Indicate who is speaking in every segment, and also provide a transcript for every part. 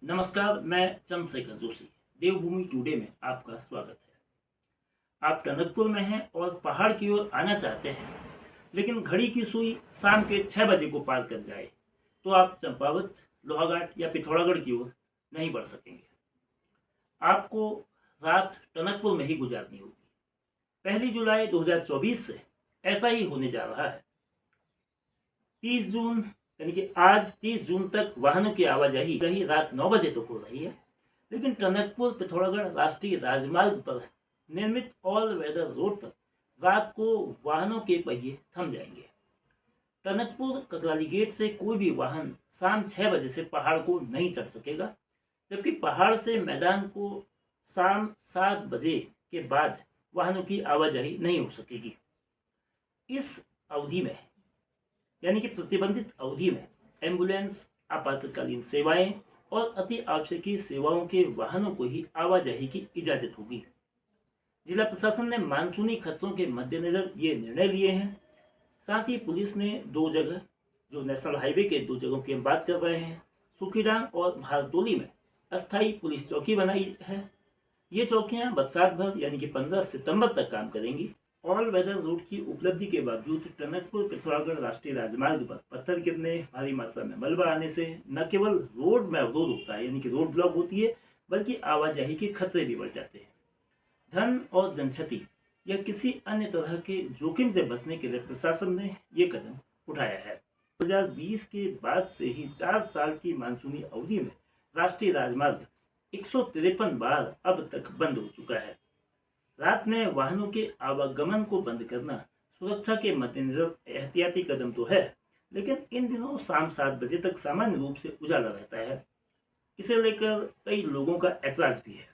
Speaker 1: नमस्कार, मैं चंद्रशेखर जोशी। देवभूमि टुडे में आपका स्वागत है। आप टनकपुर में हैं और पहाड़ की ओर आना चाहते हैं, लेकिन घड़ी की सुई शाम के 6 बजे को पार कर जाए तो आप चंपावत, लोहाघाट या पिथौरागढ़ की ओर नहीं बढ़ सकेंगे। आपको रात टनकपुर में ही गुजारनी होगी। 1 जुलाई 2024 से ऐसा ही होने जा रहा है। 30 जून यानी कि आज 30 जून तक वाहनों की आवाजाही रही रात 9 बजे तक हो रही है, लेकिन टनकपुर पिथौरागढ़ राष्ट्रीय राजमार्ग पर निर्मित ऑल वेदर रोड पर रात को वाहनों के पहिए थम जाएंगे। टनकपुर ककराली गेट से कोई भी वाहन शाम 6 बजे से पहाड़ को नहीं चढ़ सकेगा, जबकि पहाड़ से मैदान को शाम 7 बजे के बाद वाहनों की आवाजाही नहीं हो सकेगी। इस अवधि में यानी कि प्रतिबंधित अवधि में एम्बुलेंस, आपातकालीन सेवाएं और अति आवश्यक सेवाओं के वाहनों को ही आवाजाही की इजाजत होगी। जिला प्रशासन ने मानसूनी खतरों के मद्देनजर ये निर्णय लिए हैं। साथ ही पुलिस ने 2 जगह, जो नेशनल हाईवे के 2 जगहों की हम बात कर रहे हैं, सुखीडांग और भारतोली में अस्थायी पुलिस चौकी बनाई है। ये चौकियां बरसात भर यानी कि 15 सितंबर तक काम करेंगी। ऑल वेदर रोड की उपलब्धि के बावजूद टनकपुर पिथौरागढ़ राष्ट्रीय राजमार्ग पर पत्थर गिरने, भारी मात्रा में मलबा आने से न केवल रोड में अवरोध होता है यानी कि रोड ब्लॉक होती है, बल्कि आवाजाही के खतरे भी बढ़ जाते हैं। धन और जनक्षति या किसी अन्य तरह के जोखिम से बचने के लिए प्रशासन ने ये कदम उठाया है। 2020 के बाद से ही 4 साल की मानसूनी अवधि में राष्ट्रीय राजमार्ग 153 बार अब तक बंद हो चुका है। रात में वाहनों के आवागमन को बंद करना सुरक्षा के मद्देनजर एहतियाती कदम तो है, लेकिन इन दिनों शाम 7 बजे तक सामान्य रूप से उजाला रहता है। इसे लेकर कई लोगों का ऐतराज भी है।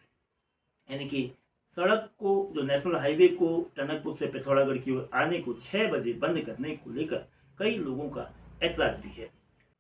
Speaker 1: यानी कि सड़क को, जो नेशनल हाईवे को टनकपुर से पिथौरागढ़ की ओर आने को 6 बजे बंद करने को लेकर कई लोगों का ऐतराज भी है।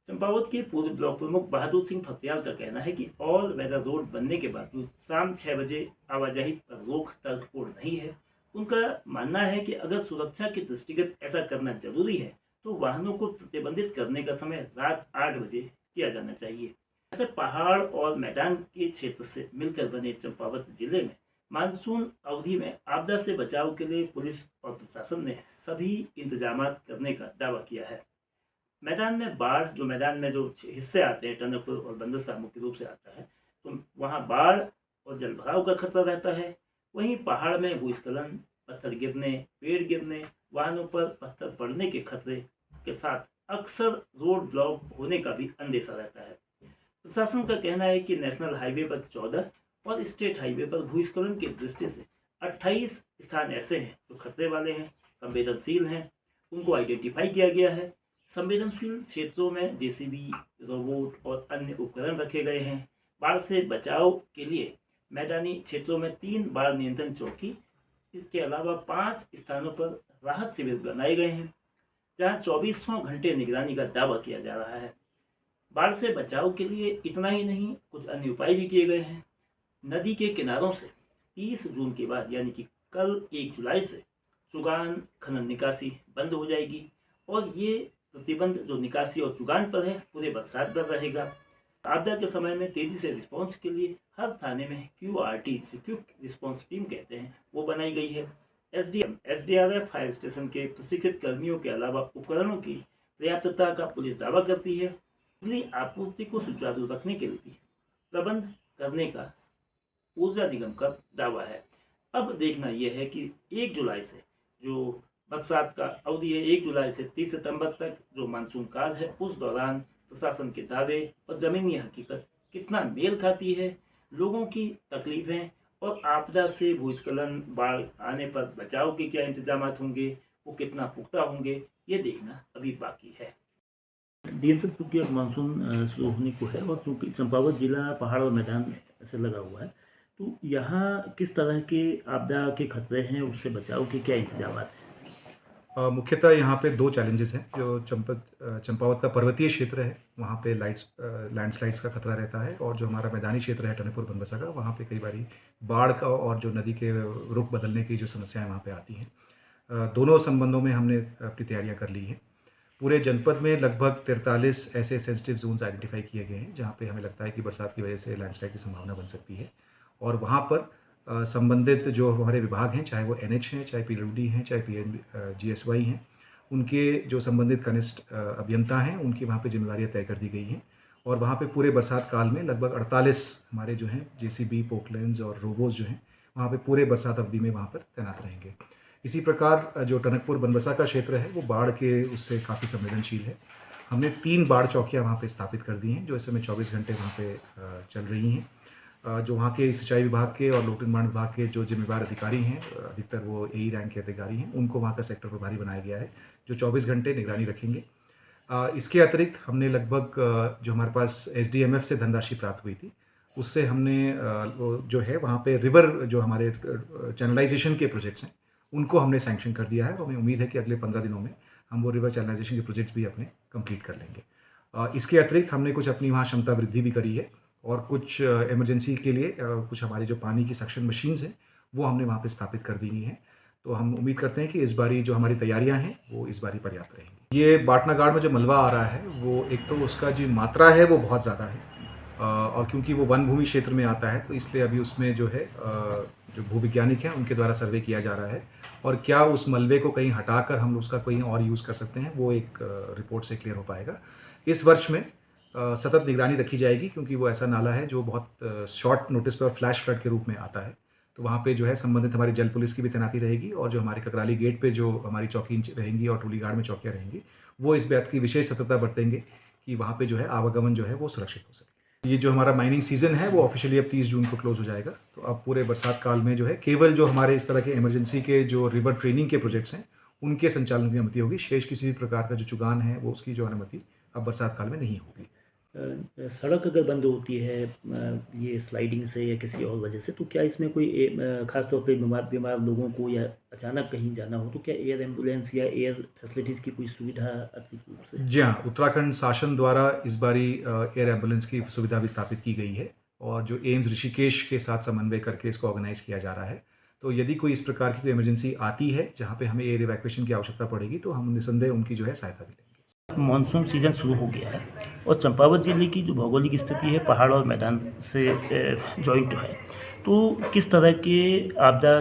Speaker 1: चंपावत के पूर्व ब्लॉक प्रमुख बहादुर सिंह फतियाल का कहना है कि ऑल वेदर रोड बनने के बावजूद शाम 6 बजे आवाजाही पर रोक तर्कपूर्ण नहीं है। उनका मानना है कि अगर सुरक्षा के दृष्टिगत ऐसा करना जरूरी है तो वाहनों को प्रतिबंधित करने का समय रात 8 बजे किया जाना चाहिए। ऐसे पहाड़ और मैदान के क्षेत्र से मिलकर बने चंपावत जिले में मानसून अवधि में आपदा से बचाव के लिए पुलिस और प्रशासन ने सभी इंतजाम करने का दावा किया है। मैदान में बाढ़, जो मैदान में जो हिस्से आते हैं, टनकपुर और बंदसा मुख्य रूप से आता है, तो वहाँ बाढ़ और जलभराव का खतरा रहता है। वहीं पहाड़ में भूस्खलन, पत्थर गिरने, पेड़ गिरने, वाहनों पर पत्थर पड़ने के खतरे के साथ अक्सर रोड ब्लॉक होने का भी अंदेशा रहता है। प्रशासन का कहना है कि नेशनल हाईवे पर 14 और स्टेट हाईवे पर भूस्खलन की दृष्टि से 28 स्थान ऐसे हैं जो खतरे वाले हैं, संवेदनशील हैं, उनको आइडेंटिफाई किया गया है। संवेदनशील क्षेत्रों में जेसीबी, रोबोट और अन्य उपकरण रखे गए हैं। बाढ़ से बचाव के लिए मैदानी क्षेत्रों में 3 बाढ़ नियंत्रण चौकी, इसके अलावा 5 स्थानों पर राहत शिविर बनाए गए हैं, जहां 24 घंटे निगरानी का दावा किया जा रहा है। बाढ़ से बचाव के लिए इतना ही नहीं, कुछ अन्य उपाय भी किए गए हैं। नदी के किनारों से 30 जून के बाद यानी कि कल 1 जुलाई से चुगान खनन निकासी बंद हो जाएगी और ये प्रतिबंध जो निकासी और चुगान पर है पूरे बरसात भर रहेगा। आपदा के समय में तेजी से रिस्पॉन्स के लिए हर थाने में QRT, क्विक रिस्पॉन्स टीम कहते हैं, वो बनाई गई है। SDM, SDRF फायर स्टेशन के प्रशिक्षित कर्मियों के अलावा उपकरणों की पर्याप्तता का पुलिस दावा करती है। बिजली आपूर्ति को सुचारू रखने के लिए प्रबंध करने का ऊर्जा निगम का दावा है। अब देखना यह है कि 1 जुलाई से जो बरसात का अवधि है, 1 जुलाई से 30 सितंबर तक जो मानसून काल है, उस दौरान प्रशासन के दावे और जमीनी हकीकत कितना मेल खाती है, लोगों की तकलीफें और आपदा से भूस्खलन, बाढ़ आने पर बचाव के क्या इंतजाम होंगे, वो कितना पुख्ता होंगे, ये देखना अभी बाकी है। नियंत्रण चूंकि अब मानसून शुरू होने को है और चूंकि चंपावत जिला पहाड़ और मैदान से लगा हुआ है, तो यहाँ किस तरह के आपदा के खतरे हैं, उससे बचाव के क्या इंतजाम हैं?
Speaker 2: मुख्यतः यहाँ पे 2 चैलेंजेस हैं। जो चंपावत का पर्वतीय क्षेत्र है, वहाँ पे लैंडस्लाइड्स का खतरा रहता है, और जो हमारा मैदानी क्षेत्र है टनकपुर बनबसा का, वहाँ पे कई बारी बाढ़ का और जो नदी के रुख बदलने की जो समस्याएं वहाँ पे आती हैं। दोनों संबंधों में हमने अपनी तैयारियां कर ली हैं। पूरे जनपद में लगभग 43 ऐसे सेंसिटिव जोन्स आइडेंटिफाई किए गए हैं जहाँ पे हमें लगता है कि बरसात की वजह से लैंडस्लाइड की संभावना बन सकती है। और वहाँ पर संबंधित जो हमारे विभाग हैं, चाहे वो NH हैं, चाहे PWD हैं, चाहे GSY हैं, उनके जो संबंधित कनिष्ठ अभियंता हैं, उनकी वहाँ पे जिम्मेदारियाँ तय कर दी गई हैं। और वहाँ पे पूरे बरसात काल में लगभग 48 हमारे जो हैं JCB, पोकलेंस और रोबोस जो हैं, वहाँ पे पूरे बरसात अवधि में वहाँ पर तैनात रहेंगे। इसी प्रकार जो टनकपुर बनबसा का क्षेत्र है वो बाढ़ के उससे काफ़ी संवेदनशील है। हमने 3 बाढ़ चौकियाँ वहाँ पे स्थापित कर दी हैं जो इस समय 24 घंटे वहाँ पे चल रही हैं। जो वहाँ के सिंचाई विभाग के और लोक निर्माण विभाग के जो जिम्मेदार अधिकारी हैं, अधिकतर वो AE रैंक के अधिकारी हैं, उनको वहाँ का सेक्टर प्रभारी बनाया गया है जो 24 घंटे निगरानी रखेंगे। इसके अतिरिक्त हमने लगभग जो हमारे पास SDMF से धनराशि प्राप्त हुई थी उससे हमने जो है वहाँ पे रिवर जो हमारे चैनलाइजेशन के प्रोजेक्ट्स हैं उनको हमने सैंक्शन कर दिया है और हमें उम्मीद है कि अगले 15 दिनों में हम वो रिवर चैनलाइजेशन के प्रोजेक्ट्स भी अपने कंप्लीट कर लेंगे। इसके अतिरिक्त हमने कुछ अपनी वहाँ क्षमता वृद्धि भी करी है और कुछ इमरजेंसी के लिए कुछ हमारी जो पानी की सक्शन मशीन्स हैं वो हमने वहाँ पे स्थापित कर दी हैं। तो हम उम्मीद करते हैं कि इस बारी जो हमारी तैयारियां हैं वो इस बारी पर्याप्त रहेंगी। ये बाटनागाड़ में जो मलबा आ रहा है वो एक तो उसका जो मात्रा है वो बहुत ज़्यादा है और क्योंकि वो वन भूमि क्षेत्र में आता है तो इसलिए अभी उसमें जो है जो भूविज्ञानिक हैं उनके द्वारा सर्वे किया जा रहा है और क्या उस मलबे को कहीं हटाकर हम उसका कहीं और यूज़ कर सकते हैं वो एक रिपोर्ट से क्लियर हो पाएगा। इस वर्ष में सतत निगरानी रखी जाएगी क्योंकि वो ऐसा नाला है जो बहुत शॉर्ट नोटिस पर फ्लैश फ्लड के रूप में आता है। तो वहाँ पे जो है संबंधित हमारी जल पुलिस की भी तैनाती रहेगी और जो हमारे ककराली गेट पे जो हमारी चौकी रहेंगी और टूलीगाड़ में चौकियाँ रहेंगी वो इस बात की विशेष सतर्कता बरतेंगे कि वहाँ पे जो है आवागमन जो है वो सुरक्षित हो सके। ये जो हमारा माइनिंग सीज़न है वो ऑफिशियली अब 30 जून को क्लोज हो जाएगा। तो अब पूरे बरसात काल में जो है केवल जो हमारे इस तरह के इमरजेंसी के जो रिवर ट्रेनिंग के प्रोजेक्ट्स हैं उनके संचालन की अनुमति होगी। शेष किसी भी प्रकार का जो चुगान है वो उसकी जो अनुमति अब बरसात काल में नहीं होगी।
Speaker 1: सड़क अगर बंद होती है ये स्लाइडिंग से या किसी और वजह से तो क्या इसमें कोई खास तौर पे बीमार लोगों को या अचानक कहीं जाना हो तो क्या एयर एम्बुलेंस या एयर फैसिलिटीज़ की कोई सुविधा अतिरिक्त रूप से?
Speaker 2: जी हाँ, उत्तराखंड शासन द्वारा इस बारी एयर एम्बुलेंस की सुविधा भी स्थापित की गई है और जो एम्स ऋषिकेश के साथ समन्वय करके इसको ऑर्गेनाइज किया जा रहा है। तो यदि कोई इस प्रकार की कोई इमरजेंसी आती है जहाँ पे हमें एयर इवैक्यूएशन की आवश्यकता पड़ेगी तो हम निसंदेह उनकी जो है सहायता भी लेंगे।
Speaker 1: मानसून सीज़न शुरू हो गया है और चंपावत जिले की जो भौगोलिक स्थिति है पहाड़ और मैदान से जॉइंट है तो किस तरह के आपदा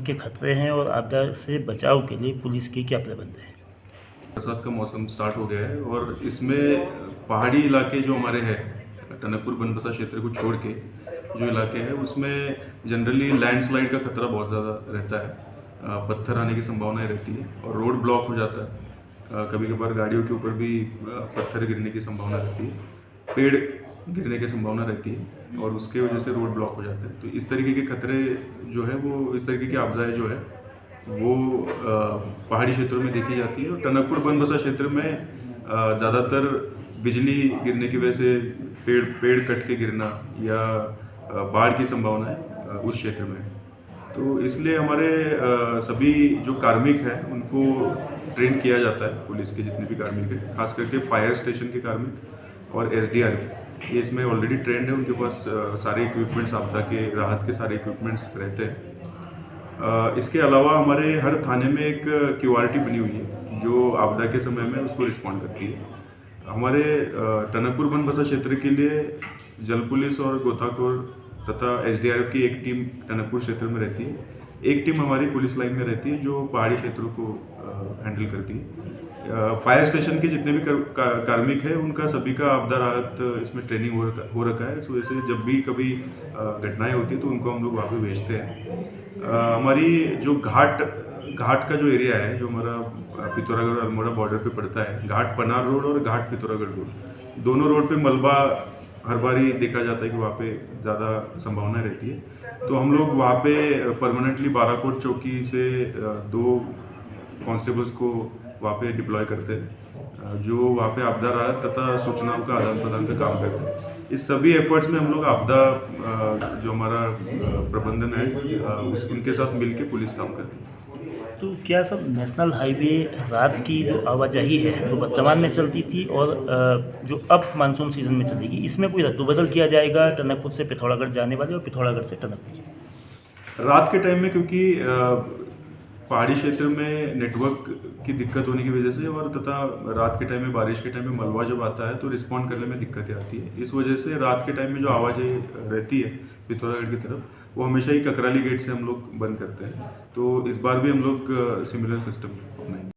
Speaker 1: के खतरे हैं और आपदा से बचाव के लिए पुलिस के क्या प्रबंध हैं?
Speaker 3: बरसात का मौसम स्टार्ट हो गया है और इसमें पहाड़ी इलाके जो हमारे हैं टनकपुर बनबसा क्षेत्र को छोड़ के जो इलाके हैं उसमें जनरली लैंडस्लाइड का खतरा बहुत ज़्यादा रहता है। पत्थर आने की संभावनाएं रहती है और रोड ब्लॉक हो जाता है। कभी कभार गाड़ियों के ऊपर भी पत्थर गिरने की संभावना रहती है, पेड़ गिरने की संभावना रहती है और उसके वजह से रोड ब्लॉक हो जाते हैं। तो इस तरीके के खतरे जो है वो इस तरीके की आपदाएं जो है वो पहाड़ी क्षेत्रों में देखी जाती है और टनकपुर बनबसा क्षेत्र में ज़्यादातर बिजली गिरने की वजह से पेड़ कट के गिरना या बाढ़ की संभावना है उस क्षेत्र में। तो इसलिए हमारे सभी जो कार्मिक हैं उनको ट्रेन किया जाता है, पुलिस के जितने भी कार्मिक हैं, खास करके फायर स्टेशन के कार्मिक और SDRF ये इसमें ऑलरेडी ट्रेंड है। उनके पास सारे इक्विपमेंट्स आपदा के राहत के सारे इक्विपमेंट्स रहते हैं। इसके अलावा हमारे हर थाने में एक QRT बनी हुई है जो आपदा के समय में उसको रिस्पॉन्ड करती है। हमारे टनकपुर बनबसा क्षेत्र के लिए जल पुलिस और गोताखोर तथा SDRF की एक टीम टनकपुर क्षेत्र में रहती है, एक टीम हमारी पुलिस लाइन में रहती है जो पहाड़ी क्षेत्रों को हैंडल करती है। फायर स्टेशन के जितने भी कार्मिक हैं उनका सभी का आपदा राहत इसमें ट्रेनिंग हो रखा है। इस वजह से जब भी कभी घटनाएं होती है तो उनको हम लोग वहाँ पे भेजते हैं। हमारी जो घाट का जो एरिया है जो हमारा पिथौरागढ़ और अल्मोड़ा बॉर्डर पे पड़ता है, घाट पनार रोड और घाट पिथौरागढ़ रोड, दोनों रोड पे मलबा हर बार ही देखा जाता है कि वहाँ पे ज़्यादा संभावना रहती है। तो हम लोग वहाँ पे परमानेंटली बाराकोट चौकी से 2 कांस्टेबल्स को वहाँ पे डिप्लॉय करते हैं जो वहाँ पे आपदा राहत तथा सूचनाओं का आदान प्रदान का काम करते हैं। इस सभी एफर्ट्स में हम लोग आपदा जो हमारा प्रबंधन है उनके साथ मिलके पुलिस काम करती है।
Speaker 1: तो क्या सब नेशनल हाईवे रात की जो आवाजाही है जो वर्तमान में चलती थी और जो अब मानसून सीजन में चलेगी इसमें कोई रद्दोबदल किया जाएगा टनकपुर से पिथौरागढ़ जाने वाले और पिथौरागढ़ से टनकपुर?
Speaker 3: रात के टाइम में क्योंकि पहाड़ी क्षेत्र में नेटवर्क की दिक्कत होने की वजह से और तथा रात के टाइम में बारिश के टाइम में मलबा जब आता है तो रिस्पॉन्ड करने में दिक्कतें आती है। इस वजह से रात के टाइम में जो आवाज़ें रहती है पिथौरागढ़ की तरफ वो हमेशा ही ककराली गेट से हम लोग बंद करते हैं। तो इस बार भी हम लोग सिमिलर सिस्टम अपनाएंगे।